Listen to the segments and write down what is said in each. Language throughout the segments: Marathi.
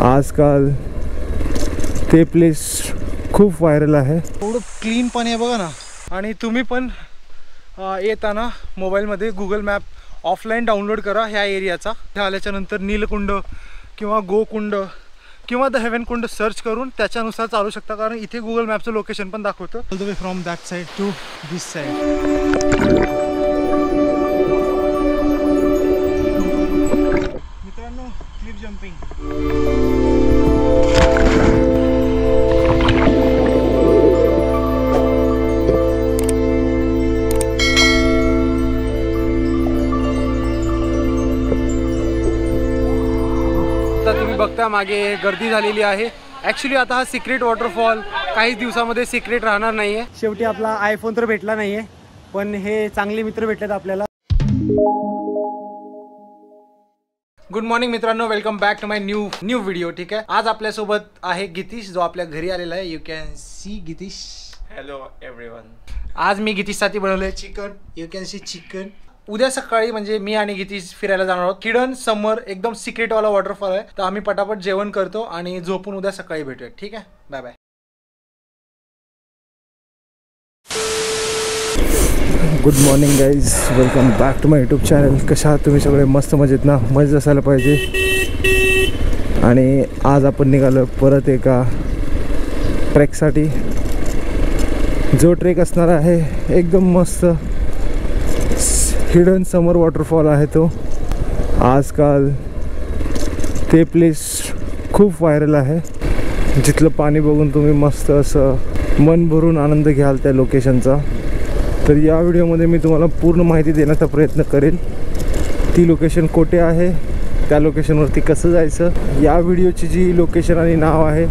आजकाल ते प्लेस खूप व्हायरल आहे. एवढं क्लीन पाणी आहे बघा ना. आणि तुम्ही पण येताना मोबाईलमध्ये गुगल मॅप ऑफलाईन डाउनलोड करा ह्या एरियाचा. ह्या आल्याच्या नंतर नीलकुंड किंवा गोकुंड किंवा द हेवन कुंड सर्च करून त्याच्यानुसार चालू शकता, कारण इथे गुगल मॅपचं लोकेशन पण दाखवतं. All the way from that side to this side. मित्रांनो, क्लिफ जम्पिंग. तुम्ही बघता मागे गर्दी झालेली आहे. ॲक्च्युली आता हा सिक्रेट वॉटरफॉल काही दिवसामध्ये सिक्रेट राहणार नाही आहे. शेवटी आपला आयफोन तर भेटला नाही आहे, पण हे चांगले मित्र भेटलेत आपल्याला. गुड मॉर्निंग मित्रांनो, welcome back to my new video. ठीक आहे, आज आपल्यासोबत आहे गितीश, जो आपल्या घरी आलेला आहे. You can see Gitish. Hello everyone. आज मी गितीशसाठी बनवलंय chicken. You can see chicken. उद्या सकाळी म्हणजे मी आणि गितीश फिरायला जाणार आहोत. हिडन समर एकदम सिक्रेटवाला वॉटरफॉल आहे. तर आम्ही पटापट जेवण करतो आणि झोपून उद्या सकाळी भेटूया. ठीक आहे, bye bye. Good morning guys, welcome back to my YouTube channel. कशा आहात तुम्ही सगळे? मस्त मजेत ना? मजेत असायला पाहिजे. आणि आज आपण निघालो परत एका ट्रेकसाठी. जो ट्रेक असणार आहे एकदम मस्त हिडन समर वॉटरफॉल आहे तो. आजकाल ते प्लेस खूप व्हायरल आहे, जिथलं पाणी बघून तुम्ही मस्त असं मन भरून आनंद घ्याल त्या लोकेशनचा. तर या व्हिडिओमध्ये मी तुम्हाला पूर्ण माहिती देण्याचा प्रयत्न करेन. ती लोकेशन कुठे आहे, त्या लोकेशनवरती कसं जायचं. या व्हिडिओची जी लोकेशन आणि नाव आहे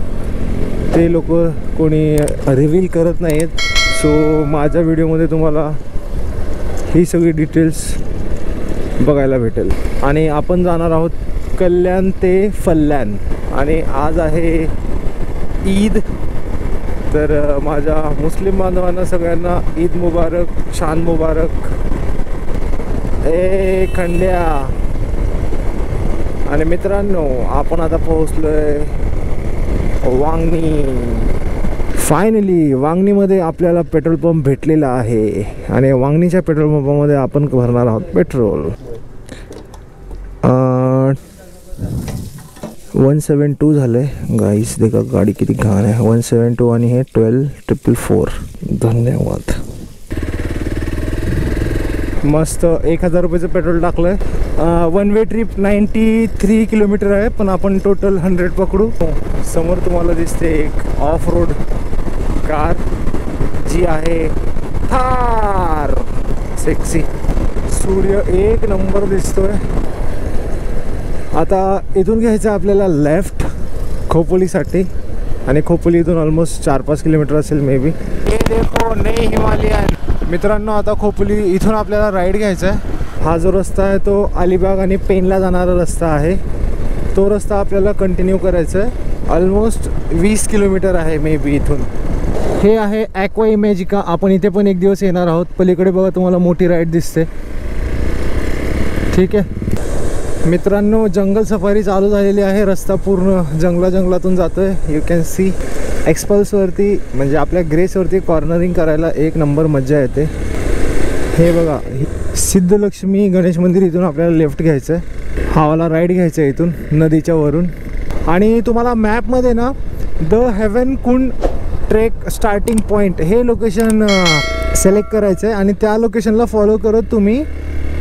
ते लोक कोणी रिव्हील करत नाही आहेत. सो माझ्या व्हिडिओमध्ये तुम्हाला ही सगळी डिटेल्स बघायला भेटेल. आणि आपण जाणार आहोत कल्याण ते फल्याण. आणि आज आहे ईद. तर माझ्या मुस्लिम बांधवांना सगळ्यांना ईद मुबारक, शान मुबारक. ए खंड्या. आणि मित्रांनो, आपण आता पोहोचलोय वांगणी. फायनली वांगणीमध्ये आपल्याला पेट्रोल पंप भेटलेला आहे आणि वांगणीच्या पेट्रोल पंपामध्ये आपण भरणार आहोत पेट्रोल. 172 झालं आहे गाईस. देखा गाडी किती घाण आहे. 172 आणि हे 12444. धन्यवाद. मस्त 1000 रुपयाचं पेट्रोल टाकलं आहे. वन वे ट्रिप 93 किलोमीटर आहे, पण आपण टोटल 100 पकडू. समोर तुम्हाला दिसते एक ऑफ रोड कार जी आहे थार. सेक्सी. सूर्य एक नंबर दिसतोय. आता इथून घ्यायचं आपल्याला लेफ्ट खोपोलीसाठी. आणि खोपोली इथून ऑलमोस्ट 4-5 किलोमीटर असेल मे बी. हे देखो नई हिमालयन. मित्रांनो, आता खोपोली इथून आपल्याला राईड घ्यायचा आहे. हा जो रस्ता आहे तो अलिबाग आणि पेनला जाणारा रस्ता आहे. तो रस्ता आपल्याला कंटिन्यू करायचा आहे. ऑलमोस्ट 20 किलोमीटर आहे मे बी इथून. हे आहे ॲक्वा इमॅजिका. आपण इथे पण एक दिवस येणार आहोत. पलीकडे बघा तुम्हाला मोठी राईड दिसते. ठीक आहे मित्रांनो, जंगल सफारी चालू झालेली आहे. रस्ता पूर्ण जंगलातून जातोय. You can C. एक्सपल्सवरती म्हणजे आपल्या ग्रेसवरती कॉर्नरिंग करायला एक नंबर मज्जा येते. हे बघा, सिद्धलक्ष्मी गणेश मंदिर. इथून आपल्याला लेफ्ट घ्यायचं आहे. हावाला राईड घ्यायचं आहे इथून नदीच्या वरून. आणि तुम्हाला मॅपमध्ये ना the haven Kund trek starting point हे लोकेशन सिलेक्ट करायचं आहे. आणि त्या लोकेशनला फॉलो करत तुम्ही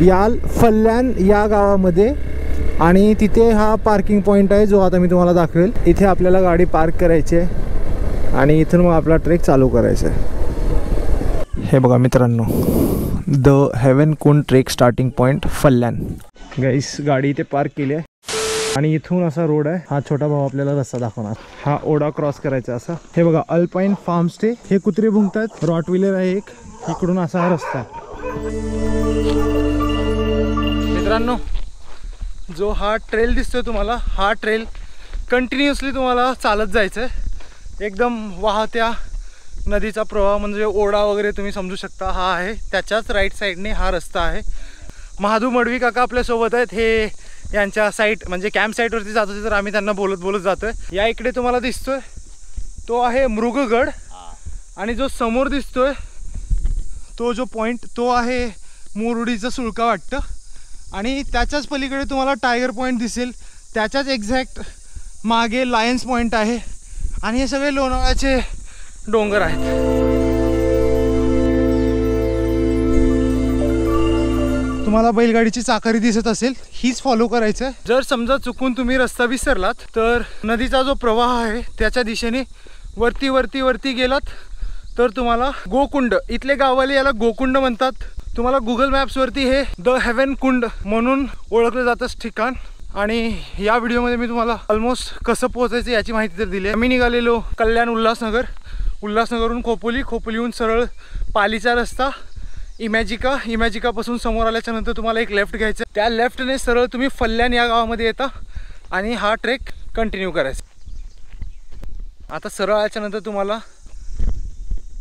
याल फल्याण या गावामध्ये. आणि तिथे हा पार्किंग पॉईंट आहे जो आता मी तुम्हाला दाखवेल. इथे आपल्याला गाडी पार्क करायची आहे आणि इथून मग आपला ट्रेक चालू करायचा आहे. हे बघा मित्रांनो, the haven Kund trek starting point Phalyan. Guys, गाडी इथे पार्क केली आहे आणि इथून असा रोड आहे. हा छोटा भाऊ आपल्याला रस्ता दाखवणार. हा ओढा क्रॉस करायचा असा. हे बघा अल्पाईन फार्म स्टे. हे कुत्रे भुंकतात. रॉटव्हिलर आहे एक. इकडून असा हा रस्ता. मित्रांनो, जो हा ट्रेल दिसतोय तुम्हाला, हा ट्रेल कंटिन्युअसली तुम्हाला चालत जायचं आहे. एकदम वाहत्या नदीचा प्रवाह म्हणजे ओढा वगैरे तुम्ही समजू शकता हा आहे. त्याच्याच राईट साईडने हा रस्ता आहे. महादू मडवी काका आपल्यासोबत आहेत. हे यांच्या साईट म्हणजे कॅम्प साईटवरती जात होते, तर आम्ही त्यांना बोलत बोलत जातोय. या इकडे तुम्हाला दिसतोय तो आहे मृगगड, आणि जो समोर दिसतोय तो जो पॉईंट तो आहे मुरुडीचा सुळका वाटतं. आणि त्याच्याच पलीकडे तुम्हाला टायगर पॉईंट दिसेल, त्याच्याच एक्झॅक्ट मागे लायन्स पॉईंट आहे. आणि हे सगळे लोणावळ्याचे डोंगर आहेत. तुम्हाला बैलगाडीची चाकारी दिसत असेल, हीच फॉलो करायचं आहे. जर समजा चुकून तुम्ही रस्ता विसरलात तर नदीचा जो प्रवाह आहे त्याच्या दिशेने वरती वरती वरती गेलात तर तुम्हाला गोकुंड, इथले गाववाले याला गोकुंड म्हणतात. तुम्हाला गुगल मॅप्सवरती हे द हेवन कुंड म्हणून ओळखलं जातं ठिकाण. आणि या व्हिडिओमध्ये मी तुम्हाला ऑलमोस्ट कसं पोहोचायचं याची माहिती तर दिली आहे. आम्ही निघालेलो कल्याण उल्हासनगरहून खोपोलीहून सरळ पालीचा रस्ता इमॅजिकापासून समोर आल्याच्या नंतर तुम्हाला एक लेफ्ट घ्यायचं. त्या लेफ्टने सरळ तुम्ही फल्यान या गावामध्ये येता आणि हा ट्रेक कंटिन्यू करायचा. आता सरळ आल्याच्या नंतर तुम्हाला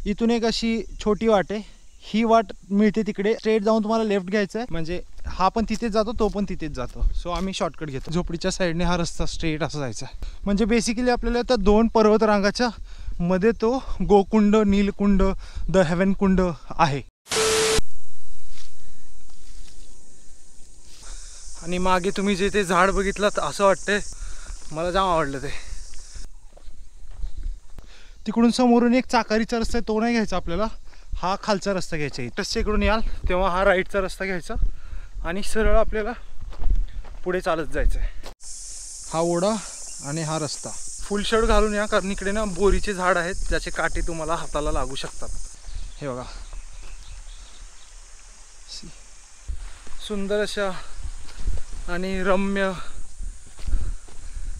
इथून एक अशी छोटी वाट आहे, ही वाट मिळते तिकडे. स्ट्रेट जाऊन तुम्हाला लेफ्ट घ्यायचं आहे, म्हणजे हा पण तिथेच जातो, तो पण तिथेच जातो. सो आम्ही शॉर्टकट घेतो. झोपडीच्या साईडने हा रस्ता स्ट्रेट असं जायचा आहे. म्हणजे बेसिकली आपल्याला त्या दोन पर्वतरांगाच्या मध्ये तो गोकुंड, नीलकुंड, द हेवन कुंड आहे. आणि मागे तुम्ही जे ते झाड बघितलं असं वाटतंय, मला जाम आवडलं ते. तिकडून समोरून एक चाकारीचा रस्ता आहे, तो नाही घ्यायचा आपल्याला, हा खालचा रस्ता घ्यायचा. इथंच इकडून याल तेव्हा हा राईटचा रस्ता घ्यायचा आणि सरळ आपल्याला पुढे चालत जायचं आहे. हा ओढा आणि हा रस्ता. फुल शर्ट घालून या, कारण इकडे ना बोरीचे झाड आहेत ज्याचे काटे तुम्हाला हाताला लागू शकतात. हे बघा, सुंदर अशा आणि रम्य,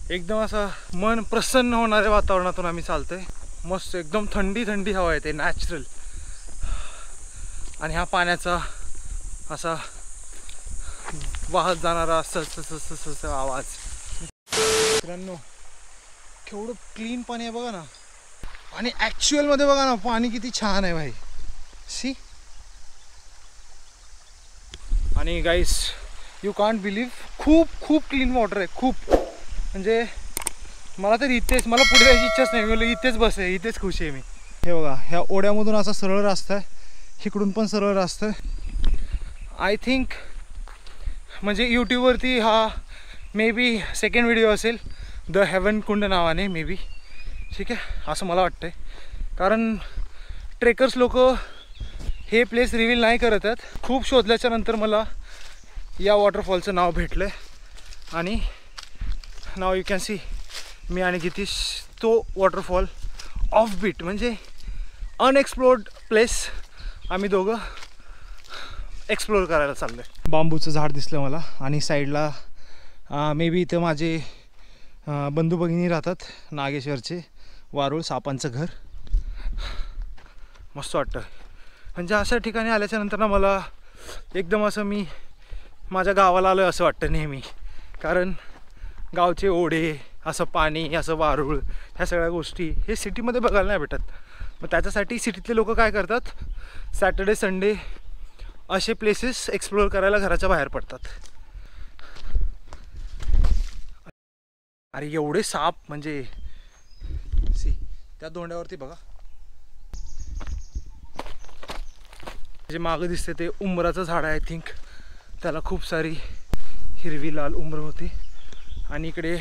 एकदम असं मन प्रसन्न होणाऱ्या वातावरणातून आम्ही चालतोय. मस्त एकदम थंडी थंडी हवा येते, नॅचरल. आणि हा पाण्याचा असा वाहत जाणारा स आवाज. मित्रांनो, केवढं क्लीन पाणी आहे बघा ना. आणि ॲक्च्युअलमध्ये बघा ना पाणी किती छान आहे भाई, सी. आणि गाईस, यू कांट बिलीव्ह, खूप क्लीन वॉटर आहे, खूप. म्हणजे मला तर इथेच, मला पुढे जायची इच्छाच नाही, मला इथेच बस आहे, इथेच खुश आहे मी. हे बघा, ह्या ओढ्यामधून असा सरळ रस्ता आहे, इकडून पण सरळ रस्ता आहे. आय थिंक म्हणजे यूट्यूबवरती हा मे बी सेकंड व्हिडिओ असेल द हेवन कुंड नावाने, मे बी. ठीक आहे, असं मला वाटतं आहे. कारण ट्रेकर्स लोक हे प्लेस रिव्हील नाही करत आहेत. खूप शोधल्याच्या नंतर मला या वॉटरफॉलचं नाव भेटलं आहे. आणि नाव यू कॅन सी, मी आणि गितीश तो वॉटरफॉल ऑफ बीट म्हणजे अनएक्सप्लोर्ड प्लेस आम्ही दोघं एक्सप्लोर करायला चाललो आहे. बांबूचं झाड दिसलं मला, आणि साईडला मे बी इथं माझे बंधू भगिनी राहतात, नागेश्वरचे वारुळ सापांचं घर. मस्त वाटतं. म्हणजे अशा ठिकाणी आल्याच्या नंतर ना मला एकदम असं मी माझ्या गावाला आलो असं वाटतं नेहमी. कारण गावचे ओढे, असं पाणी, असं वारूळ, ह्या सगळ्या गोष्टी हे सिटीमध्ये बघायला नाही भेटत. मग त्याच्यासाठी सिटीतले लोक काय करतात, सॅटर्डे संडे असे प्लेसेस एक्सप्लोअर करायला घराच्या बाहेर पडतात. अरे एवढे साप, म्हणजे सी त्या दोंड्यावरती बघा. जे मागं दिसते ते उंबराचं झाड आहे. आय थिंक त्याला खूप सारी हिरवी लाल उंबर होती. आणि इकडे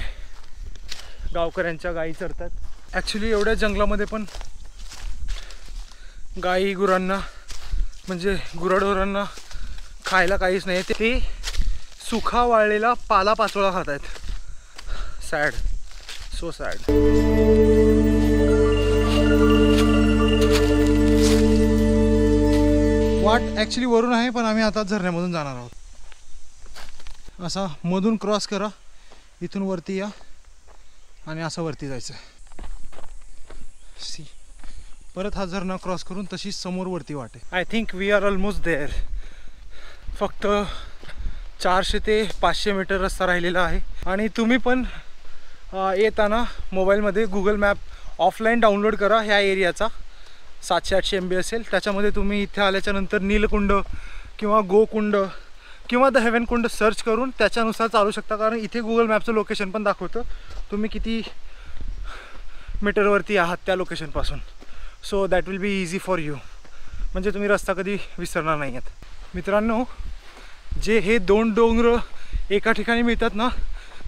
गावकऱ्यांच्या गायी चरतात. ॲक्च्युली एवढ्या जंगलामध्ये पण गाई गुरांना म्हणजे गुराढोरांना खायला काहीच नाही. ते सुखा वाळलेला पाला पाचोळा खात आहेत. Sad, so sad. वाट ॲक्च्युली वरून आहे, पण आम्ही आता झरण्यामधून जाणार आहोत. असा मधून क्रॉस करा, इथून वरती या आणि असं वरती जायचं. सी परत हा झरणा क्रॉस करून तशी समोर वरती वाटे. I think we are almost there. फक्त 400 ते 500 मीटर रस्ता राहिलेला आहे. आणि तुम्ही पण येताना मोबाईलमध्ये गुगल मॅप ऑफलाईन डाउनलोड करा ह्या एरियाचा. 700-800 MB असेल. त्याच्यामध्ये तुम्ही इथे आल्याच्यानंतर नीलकुंड किंवा गोकुंड किंवा द हेवन कुंड सर्च करून त्याच्यानुसार चालू शकता, कारण इथे गुगल मॅपचं लोकेशन पण दाखवतं तुम्ही किती मीटरवरती आहात त्या लोकेशनपासून. So that will be easy for you, म्हणजे तुम्ही रस्ता कधी विसरणार नाही आहेत. मित्रांनो, जे हे 2 डोंगर एका ठिकाणी मिळतात ना,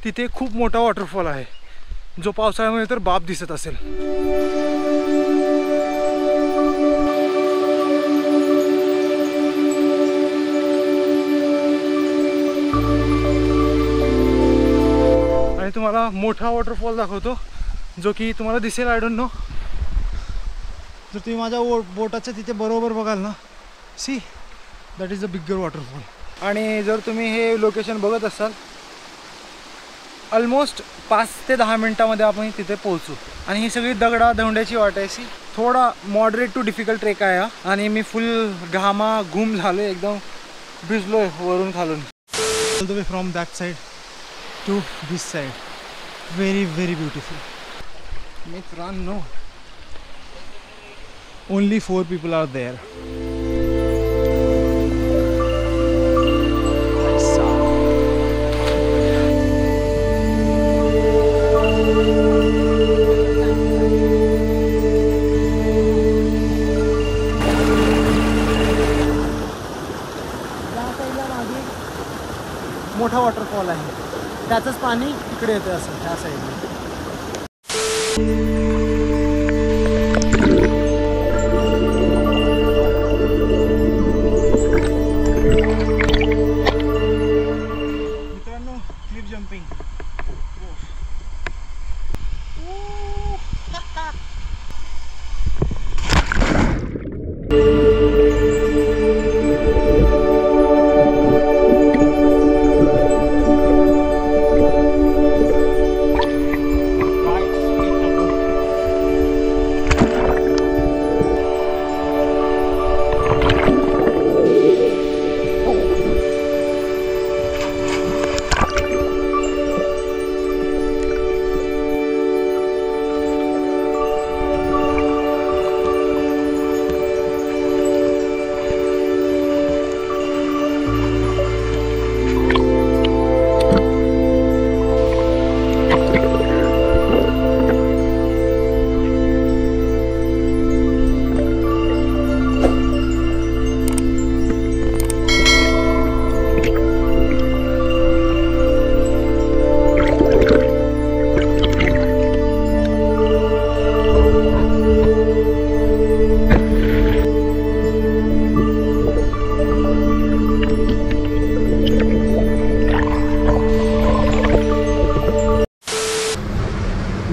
तिथे खूप मोठा वॉटरफॉल आहे जो पावसाळ्यामध्ये तर बाप दिसत असेल. आणि तुम्हाला मोठा वॉटरफॉल दाखवतो जो की तुम्हाला दिसेल. आय डोंट नो, जर तुम्ही माझ्या बोटाच्या तिथे बरोबर बघाल ना, see that is a bigger waterfall. आणि जर तुम्ही हे लोकेशन बघत असाल, ऑलमोस्ट 5 ते 10 मिनटामध्ये आपण तिथे पोहोचू. आणि ही सगळी दगडा धोंड्याची वाट आहे. सी थोडा मॉडरेट टू डिफिकल्ट ट्रेक आहे हा. आणि मी फुल घुम झालो, एकदम भिजलो आहे वरून खालून. All the way from that side to this side. Very very beautiful. मित्रांनो, ओनली 4 people आर देअर. मोठा वॉटरफॉल आहे, त्याचंच पाणी इकडे येतं असं ह्या साईडला. मित्रांनो, क्लिफ जम्पिंग.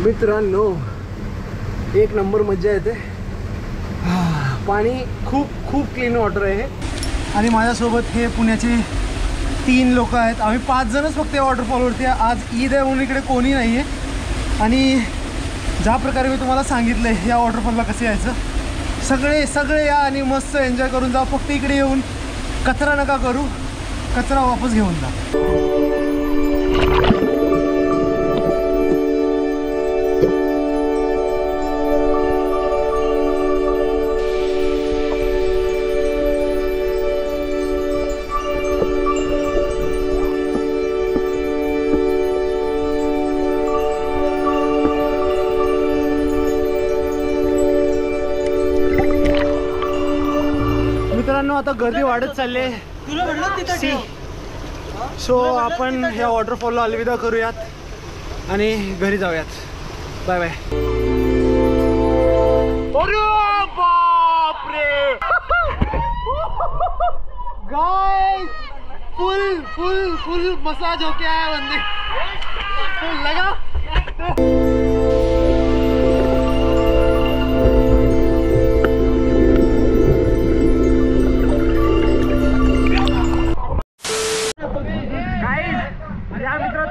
मित्रांनो, एक नंबर मजा येते. पाणी खूप खूप क्लीन वॉटर आहे. आणि माझ्यासोबत हे पुण्याचे 3 लोक आहेत. आम्ही 5 जणच फक्त या वॉटरफॉलवरती आहे. आज ईद आहे म्हणून इकडे कोणी नाही आहे. आणि ज्या प्रकारे मी तुम्हाला सांगितलं आहे या वॉटरफॉलला कसं यायचं, सगळे या आणि मस्त एन्जॉय करून जा. फक्त इकडे येऊन कचरा नका करू, कचरा वापस घेऊन जा. मित्रांनो, आता गर्दी वाढत चालली आहे. सो आपण ह्या वॉटरफॉलला अलविदा करूयात आणि घरी जाऊयात. Bye bye. Guys, full massage होके आया बंदे. फुल लगा.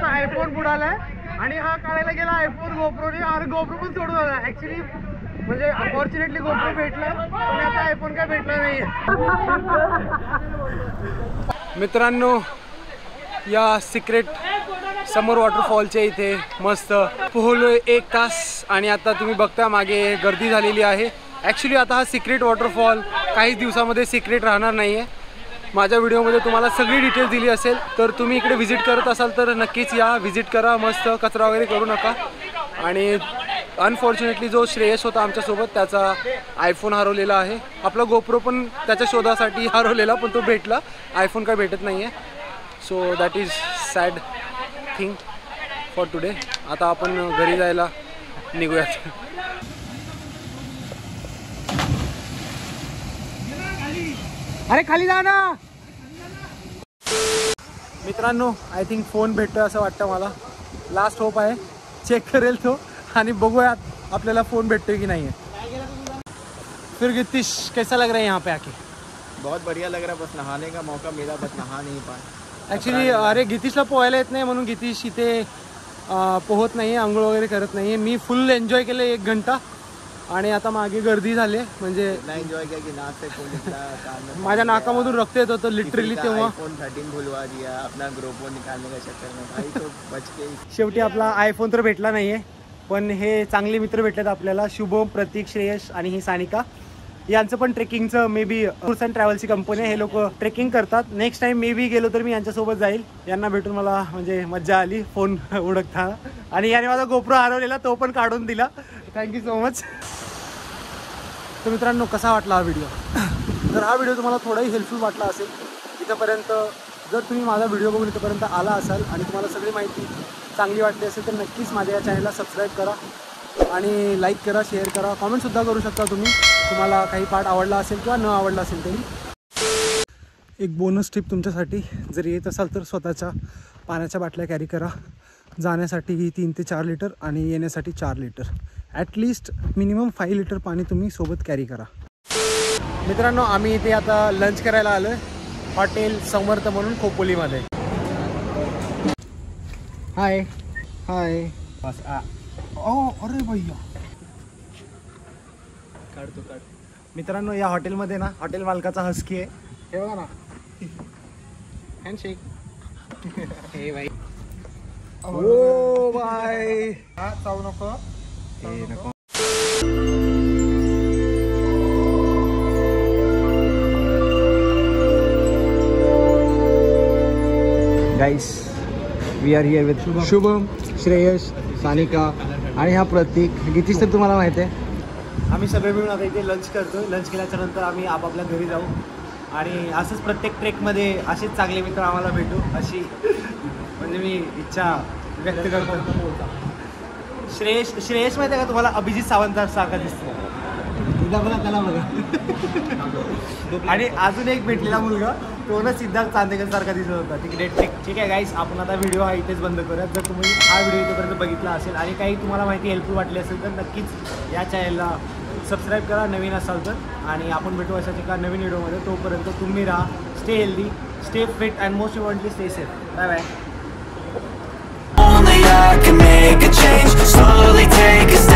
आयफोन बुडालाय आणि हा काढायला गेला आयफोन गोप्रोने. आणि गोप्रो पण सोडून आला. ऍक्च्युली म्हणजे अपॉर्च्युनेटली गोप्रो भेटला, पण आता आयफोन काय भेटला नाहीये. मित्रांनो, या सिक्रेट समर वॉटरफॉलच्या इथे मस्त पोहलोय 1 तास. आणि आता तुम्ही बघता मागे गर्दी झालेली आहे. ॲक्च्युली आता हा सिक्रेट वॉटरफॉल काही दिवसामध्ये सिक्रेट राहणार नाही आहे. माझ्या व्हिडिओमध्ये तुम्हाला सगळी डिटेल्स दिली असेल. तर तुम्ही इकडे व्हिजिट करत असाल तर नक्कीच या, व्हिजिट करा. मस्त कचरा वगैरे करू नका. आणि अनफॉर्च्युनेटली जो श्रेयस होता आमच्यासोबत त्याचा आयफोन हरवलेला आहे. आपला गोप्रो पण त्याच्या शोधासाठी हरवलेला, पण तो भेटला. आयफोन काय भेटत नाही आहे. So that is sad thing for today. आता आपण घरी जायला निघूयात. अरे खाली जा ना. मित्रांनो, आय थिंक फोन भेटतोय असं वाटतं मला. लास्ट होप आहे. चेक करेल तो आणि बघूयात आपल्याला फोन भेटतोय की नाही आहे. फिर गितीश कैसा लग रहा है यहाँ पे आके? बहुत बढ़िया लग रहा है. बस नहाने का मौका मिला, बस नहा नहीं पाए. ॲक्च्युली अरे गितीशला पोहायला येत नाही म्हणून गितीश इथे पोहत नाही आहे, आंघोळ वगैरे करत नाही आहे. मी फुल एन्जॉय केलं 1 घंटा. आणि आता मागे गर्दी झाली म्हणजे एंजॉय किया कि नाक से खून निकला, माझ्या नाकामधून रक्त येत होतं लिटरली तेव्हा. iPhone 13 भुलवा दिया अपना ग्रोपो निकालने का चक्कर में भाई, तो बच के. शेवटी आपला आयफोन तर भेटला नाहीये, पण हे चांगले मित्र भेटलेत आपल्याला. शुभम, प्रतीक, श्रेयस आणि ही सानिका. यांचं पण ट्रेकिंगचं मे बी टूर्स अँड ट्रॅव्हल्सची कंपनी आहे. हे लोक ट्रेकिंग करतात. नेक्स्ट टाइम मे बी गेलो तर मी यांच्यासोबत जाईल. यांना भेटून मला म्हणजे मज्जा आली फोन ओळखता. आणि याने माझा गोप्रो हरवलेला तो पण काढून दिला. Thank you so much. तर मित्रांनो, कसा वाटला हा व्हिडिओ? जर हा व्हिडिओ तुम्हाला थोडाही हेल्पफुल वाटला असेल, इथंपर्यंत जर तुम्ही माझा व्हिडिओ बघून इथंपर्यंत आला असाल आणि तुम्हाला सगळी माहिती चांगली वाटली असेल तर नक्कीच माझ्या या चॅनलला सबस्क्राईब करा आणि लाईक करा, शेअर करा, कॉमेंटसुद्धा करू शकता तुम्ही. तुम्हाला काही पार्ट आवडला असेल किंवा न आवडला असेल तरी. एक बोनस टिप तुमच्यासाठी, जर येत असाल तर स्वतःच्या पाण्याच्या बाटल्या कॅरी करा. जाण्यासाठी 3 ते 4 लिटर आणि येण्यासाठी 4 लिटर. ॲटलिस्ट मिनिमम 5 लिटर पाणी तुम्ही सोबत कॅरी करा. मित्रांनो, आम्ही इथे आता लंच करायला आलो आहे हॉटेल समर्थ म्हणून खोपोलीमध्ये. हाय हाय. बस अरे भैया काढतो. मित्रांनो, या हॉटेलमध्ये ना हॉटेल मालकाचा हस्की आहे. हे बघा ना, हँडशेक. हे भाई. Oh bye. हा चावू नको. नको. Guys, we are here with Shubham, Shreyas, Sanika आणि हा प्रतीक. गितीश तर तुम्हाला माहिती आहे. आम्ही सगळे मिळून आता इथे लंच करतो. लंच केल्याच्या नंतर आम्ही आपापल्या घरी जाऊ आणि असंच प्रत्येक ट्रेकमध्ये असेच चांगले मित्र आम्हाला भेटू अशी म्हणजे मी इच्छा व्यक्त करतो. श्रेयस माहिती आहे का तुम्हाला? अभिजित सावंतासारखा दिसतो. एकदा बघा त्याला बघा. आणि अजून एक भेटलेला मुलगा तो ना सिद्धार्थ चांदेकर सारखा दिसत होता. ठीक आहे गाईस, आपण आता व्हिडिओ हा इथेच बंद करूयात. जर तुम्ही हा व्हिडिओ इथेपर्यंत बघितला असेल आणि काही तुम्हाला माहिती हेल्पफुल वाटली असेल तर नक्कीच या चॅनलला सबस्क्राईब करा नवीन असाल तर. आणि आपण भेटू अशाच एका नवीन व्हिडिओमध्ये. तोपर्यंत तुम्ही राहा stay healthy, stay fit and most importantly stay safe. Bye bye. Only I can make a change, slowly take a step